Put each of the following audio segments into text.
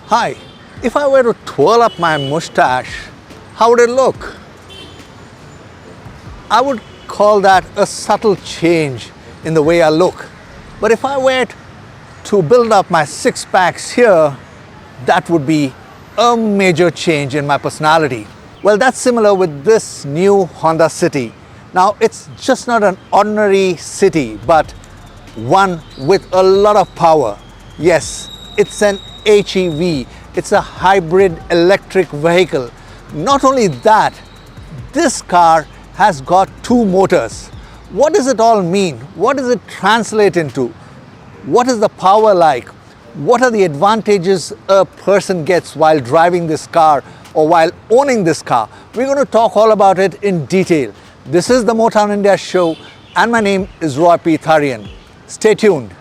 Hi, if I were to twirl up my mustache, how would it look? I would call that a subtle change in the way I look. But if I were to build up my six packs here, that would be a major change in my personality. Well, that's similar with this new Honda City. Now, it's just not an ordinary city, but one with a lot of power. Yes, it's an HEV. It's a hybrid electric vehicle. Not only that, this car has got two motors. What does it all mean? What does it translate into? What is the power like? What are the advantages a person gets while driving this car or while owning this car? We're going to talk all about it in detail. This is the Motown India show and my name is Roy P. Tharyan. Stay tuned.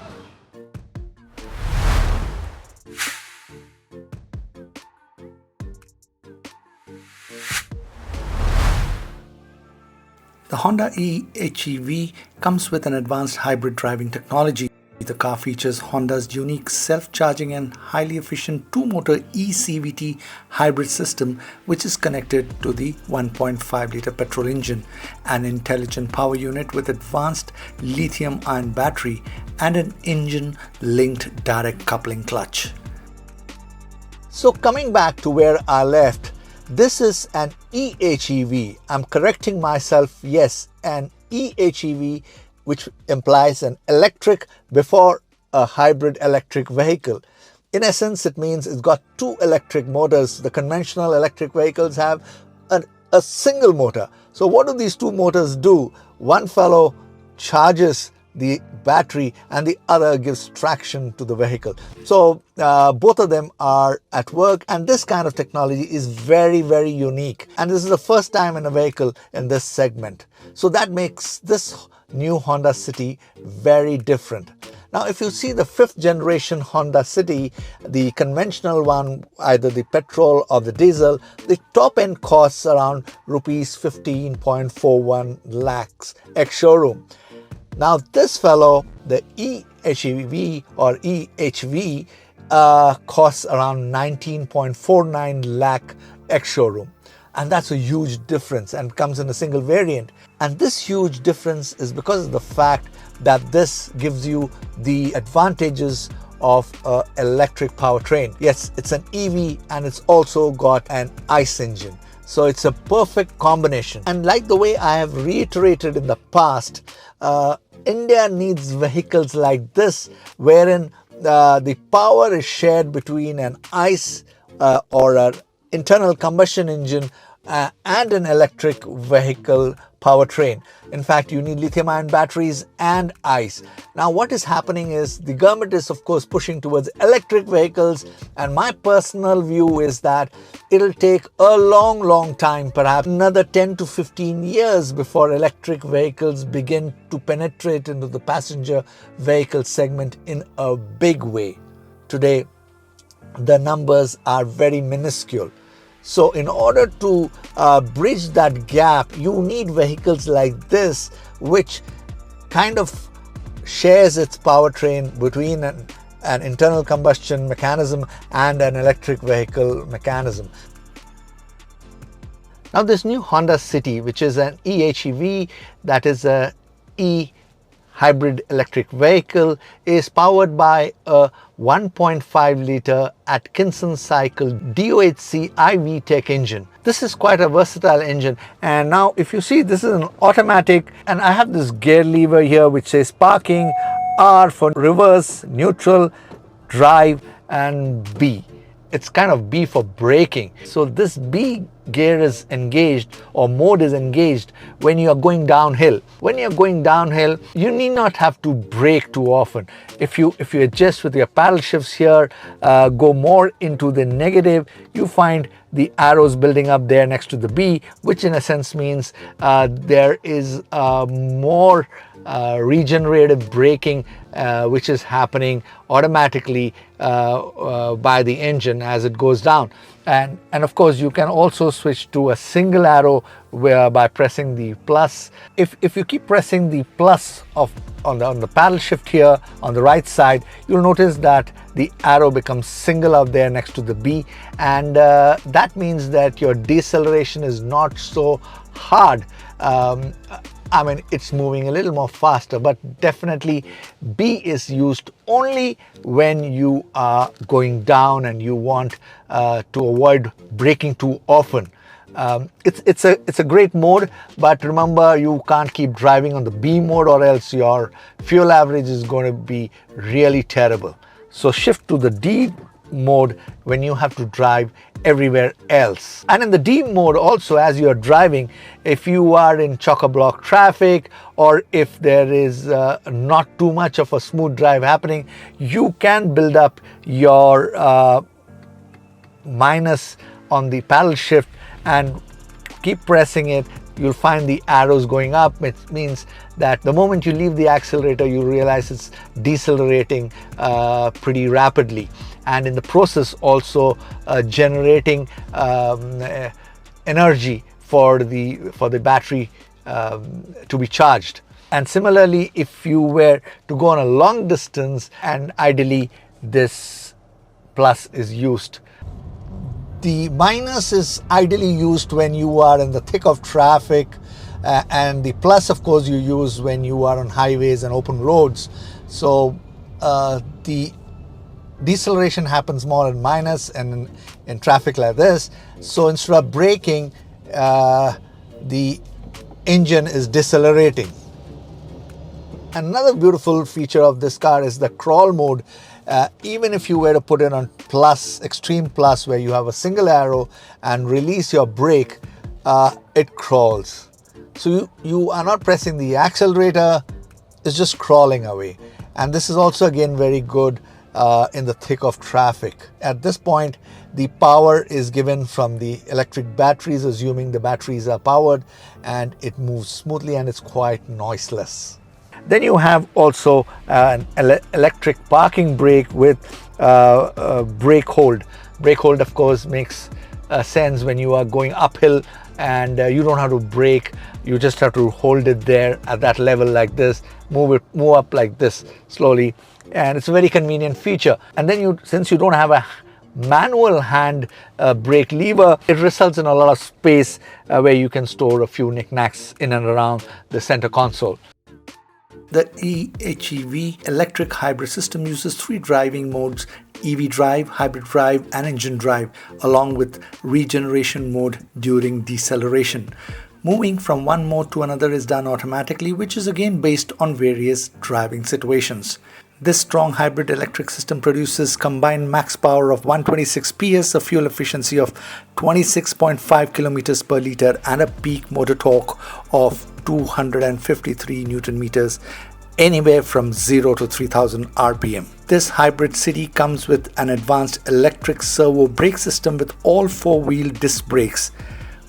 The Honda e-HEV comes with an advanced hybrid driving technology. The car features Honda's unique self-charging and highly efficient two-motor eCVT hybrid system, which is connected to the 1.5-liter petrol engine, an intelligent power unit with advanced lithium-ion battery, and an engine-linked direct coupling clutch. So coming back to where I left, this is an eHEV. I'm correcting myself, yes, an eHEV, which implies an electric before a hybrid electric vehicle. In essence, it means it's got two electric motors. The conventional electric vehicles have a single motor. So what do these two motors do? One fellow charges the battery and the other gives traction to the vehicle. So both of them are at work, and this kind of technology is very, very unique. And this is the first time in a vehicle in this segment. So that makes this new Honda City very different. Now, if you see the fifth generation Honda City, the conventional one, either the petrol or the diesel, the top end costs around rupees 15.41 lakhs ex-showroom. Now this fellow, the eHEV or eHV, costs around 19.49 lakh ex-showroom. And that's a huge difference and comes in a single variant. And this huge difference is because of the fact that this gives you the advantages of an electric powertrain. Yes, it's an EV and it's also got an ICE engine. So it's a perfect combination. And like the way I have reiterated in the past, India needs vehicles like this, wherein the power is shared between an ICE or an internal combustion engine and an electric vehicle powertrain. In fact, you need lithium-ion batteries and ICE. Now, what is happening is the government is, of course, pushing towards electric vehicles, and my personal view is that it'll take a long time, perhaps another 10 to 15 years before electric vehicles begin to penetrate into the passenger vehicle segment in a big way. Today, the numbers are very minuscule. So in order to bridge that gap, you need vehicles like this, which kind of shares its powertrain between an internal combustion mechanism and an electric vehicle mechanism. Now this new Honda City, which is an eHEV, that is a hybrid electric vehicle, is powered by a 1.5-liter Atkinson cycle DOHC iVTEC engine. This is quite a versatile engine, and now if you see, this is an automatic, and I have this gear lever here which says parking, R for reverse, neutral, drive, and B. It's kind of B for braking. So this B gear is engaged, or mode is engaged, when you are going downhill. When you are going downhill, you need not have to brake too often. If you adjust with your paddle shifts here, go more into the negative, you find the arrows building up there next to the B, which in a sense means there is more regenerative braking which is happening automatically by the engine as it goes down. And of course you can also switch to a single arrow by pressing the plus. If you keep pressing the plus on the paddle shift here on the right side, you'll notice that the arrow becomes single out there next to the B, and that means that your deceleration is not so hard. I mean, it's moving a little more faster, but definitely B is used only when you are going down and you want to avoid braking too often. It's a great mode, but remember, you can't keep driving on the B mode or else your fuel average is going to be really terrible. So shift to the D mode when you have to drive everywhere else. And in the D mode also, as you are driving, if you are in chock-a-block traffic or if there is not too much of a smooth drive happening, you can build up your minus on the paddle shift and keep pressing it. You'll find the arrows going up. It means that the moment you leave the accelerator, you realize it's decelerating pretty rapidly, and in the process also generating energy for the battery to be charged. And similarly, if you were to go on a long distance, and ideally this plus is used. The minus is ideally used when you are in the thick of traffic, and the plus, of course, you use when you are on highways and open roads. So the deceleration happens more in minus and in traffic like this. So instead of braking, the engine is decelerating. Another beautiful feature of this car is the crawl mode. Even if you were to put it on plus, extreme plus, where you have a single arrow and release your brake, it crawls. So you are not pressing the accelerator, it's just crawling away. And this is also again very good in the thick of traffic. At this point, the power is given from the electric batteries, assuming the batteries are powered, and it moves smoothly and it's quite noiseless. Then you have also an electric parking brake with brake hold. Brake hold, of course, makes sense when you are going uphill and you don't have to brake. You just have to hold it there at that level like this, move up like this slowly, and it's a very convenient feature. And then since you don't have a manual hand brake lever, it results in a lot of space where you can store a few knickknacks in and around the center console. The HEV electric hybrid system uses 3 driving modes: EV drive, hybrid drive, and engine drive, along with regeneration mode during deceleration. Moving from one mode to another is done automatically, which is again based on various driving situations. This strong hybrid electric system produces combined max power of 126 PS, a fuel efficiency of 26.5 kilometers per liter, and a peak motor torque of 253 Newton meters, anywhere from 0 to 3000 RPM. This hybrid city comes with an advanced electric servo brake system with all 4-wheel disc brakes.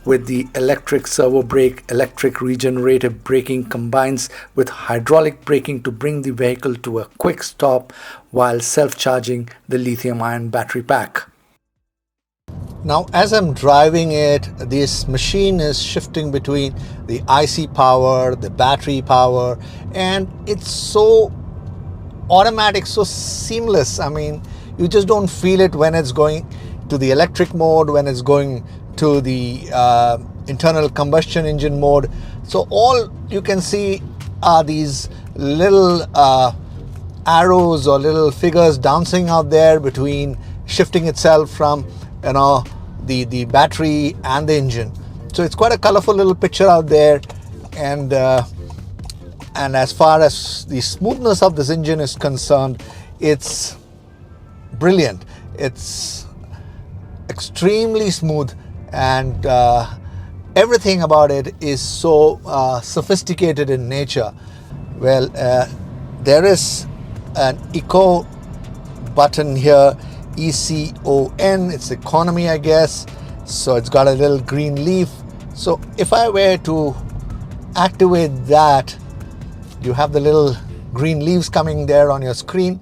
With the electric servo brake, electric regenerative braking combines with hydraulic braking to bring the vehicle to a quick stop while self-charging the lithium-ion battery pack. Now, as I'm driving it, this machine is shifting between the IC power, the battery power, and it's so automatic, so seamless. I mean, you just don't feel it when it's going to the electric mode, when it's going to the internal combustion engine mode. So all you can see are these little arrows or little figures dancing out there between shifting itself from the battery and the engine. So it's quite a colorful little picture out there, and as far as the smoothness of this engine is concerned, it's brilliant. It's extremely smooth, and everything about it is so sophisticated in nature. Well, there is an eco button here, ECON. It's economy, I guess. So it's got a little green leaf. So if I were to activate that, you have the little green leaves coming there on your screen,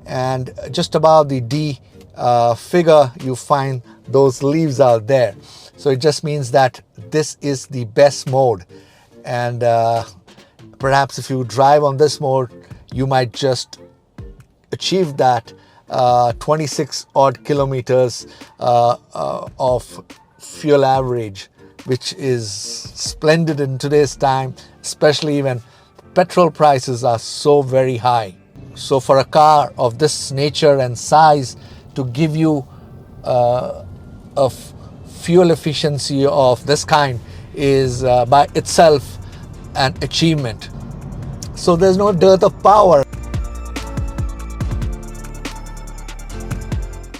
and just above the D figure you find those leaves out there. So it just means that this is the best mode, and perhaps if you drive on this mode you might just achieve that 26 odd kilometers of fuel average, which is splendid in today's time, especially when petrol prices are so very high. So for a car of this nature and size to give you fuel efficiency of this kind is by itself an achievement. So there's no dearth of power.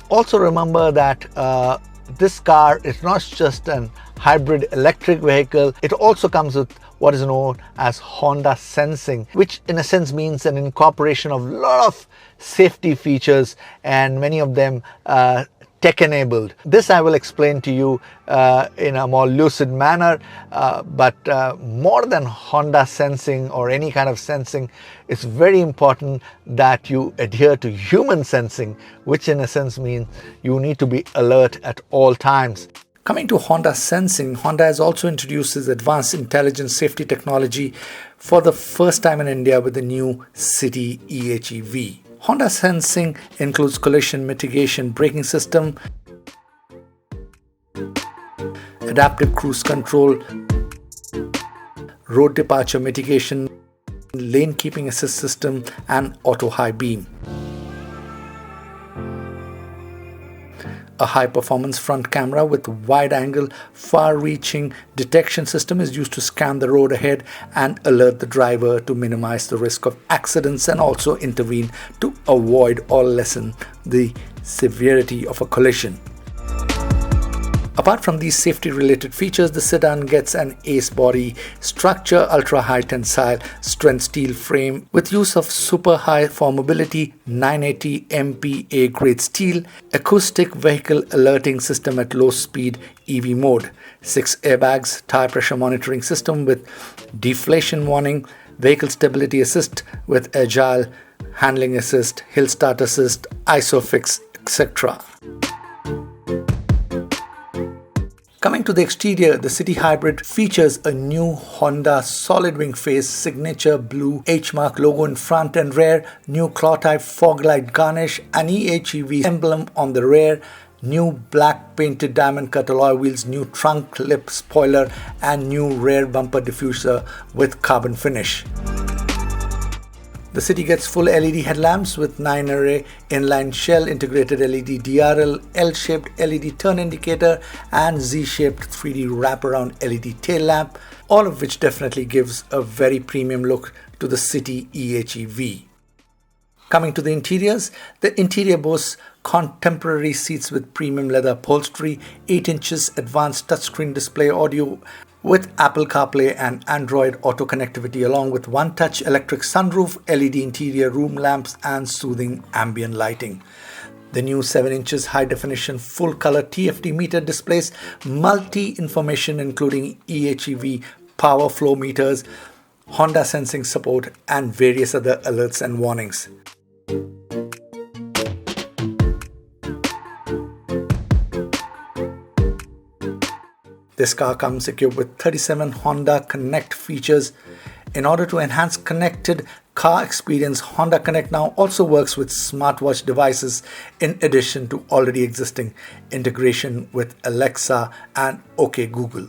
Also remember that this car is not just an hybrid electric vehicle, it also comes with what is known as Honda Sensing, which in a sense means an incorporation of a lot of safety features, and many of them tech enabled. This I will explain to you in a more lucid manner, but more than Honda Sensing or any kind of sensing, it's very important that you adhere to human sensing, which in a sense means you need to be alert at all times. Coming to Honda Sensing, Honda has also introduced its advanced intelligent safety technology for the first time in India with the new City EHEV. Honda Sensing includes collision mitigation braking system, adaptive cruise control, road departure mitigation, lane keeping assist system, and auto high beam. A high-performance front camera with wide-angle, far-reaching detection system is used to scan the road ahead and alert the driver to minimize the risk of accidents and also intervene to avoid or lessen the severity of a collision. Apart from these safety-related features, the sedan gets an ace body structure, ultra-high tensile strength steel frame with use of super high formability 980 MPa grade steel, acoustic vehicle alerting system at low speed EV mode, 6 airbags, tire pressure monitoring system with deflation warning, vehicle stability assist with agile handling assist, hill start assist, isofix, etc. Coming to the exterior, the City Hybrid features a new Honda solid wing face, signature blue H-mark logo in front and rear, new claw-type fog light garnish, an EHEV emblem on the rear, new black painted diamond cut alloy wheels, new trunk lip spoiler, and new rear bumper diffuser with carbon finish. The City gets full LED headlamps with 9-array inline shell integrated LED DRL, L-shaped LED turn indicator, and Z-shaped 3D wraparound LED tail lamp, all of which definitely gives a very premium look to the City EHEV. Coming to the interiors, the interior boasts contemporary seats with premium leather upholstery, 8 inches advanced touchscreen display audio with Apple CarPlay and Android Auto connectivity, along with one-touch electric sunroof, LED interior room lamps, and soothing ambient lighting. The new 7 inches high-definition full-color TFT meter displays multi-information including EHEV power flow meters, Honda Sensing support, and various other alerts and warnings. This car comes equipped with 37 Honda Connect features. In order to enhance connected car experience, Honda Connect now also works with smartwatch devices in addition to already existing integration with Alexa and OK Google.